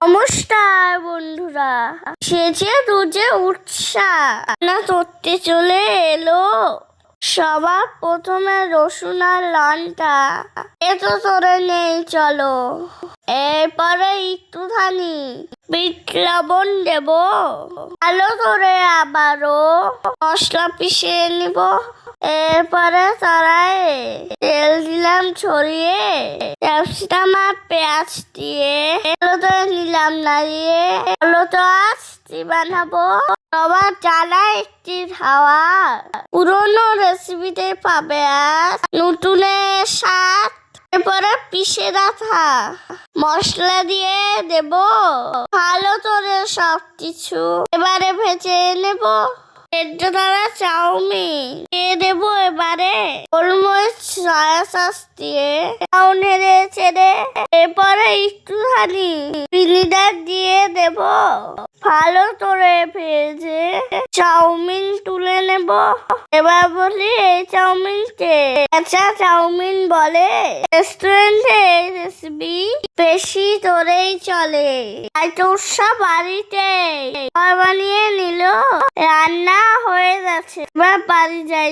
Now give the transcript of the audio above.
নমস্কার বন্ধুরা, সেজে গুজে উৎসাহ না করতে চলে এলো। সবার প্রথমে রসুন আর লঙ্কা এতো করে নেই চলো। এরপরে একটুখানি বিট লবণ দেব, ভালো করে আবারও মশলা পিষে নিব। এরপরে কড়াইয়ে তেল দিলাম ছড়িয়ে, ক্যাপসিকাম আর পেঁয়াজ দিয়ে নিলাম নাড়িয়ে হলুদ আস্তি বানাবো। সবার জানা একটি খাওয়া পুরোনো রেসিপিতে পাবে আর নতুনের স্বাদ। এরপরে পিষে রাখা মশলা দিয়ে দেব ভালো করে সবকিছু। এবারে ভেজে নেব সেদ্ধ করা চাউমিন দিয়ে দেবো। এবারে গোলমরিচ সয়া সস দিয়ে নেড়ে চেড়ে এরপরে একটুখানি ভিনিগার দিয়ে দেব। ভালো করে ভেজে চাউমিন তুলে নেব। এবার বলি এই চাউমিনকে কাঁচা চাউমিন বলে। রেস্টুরেন্টে এই রেসিপি বেশি করেই চলে। তাই তোরসা বাড়িতে বানিয়ে নিল, রান্না হয়ে গেছে। এবার বাড়ি যাই।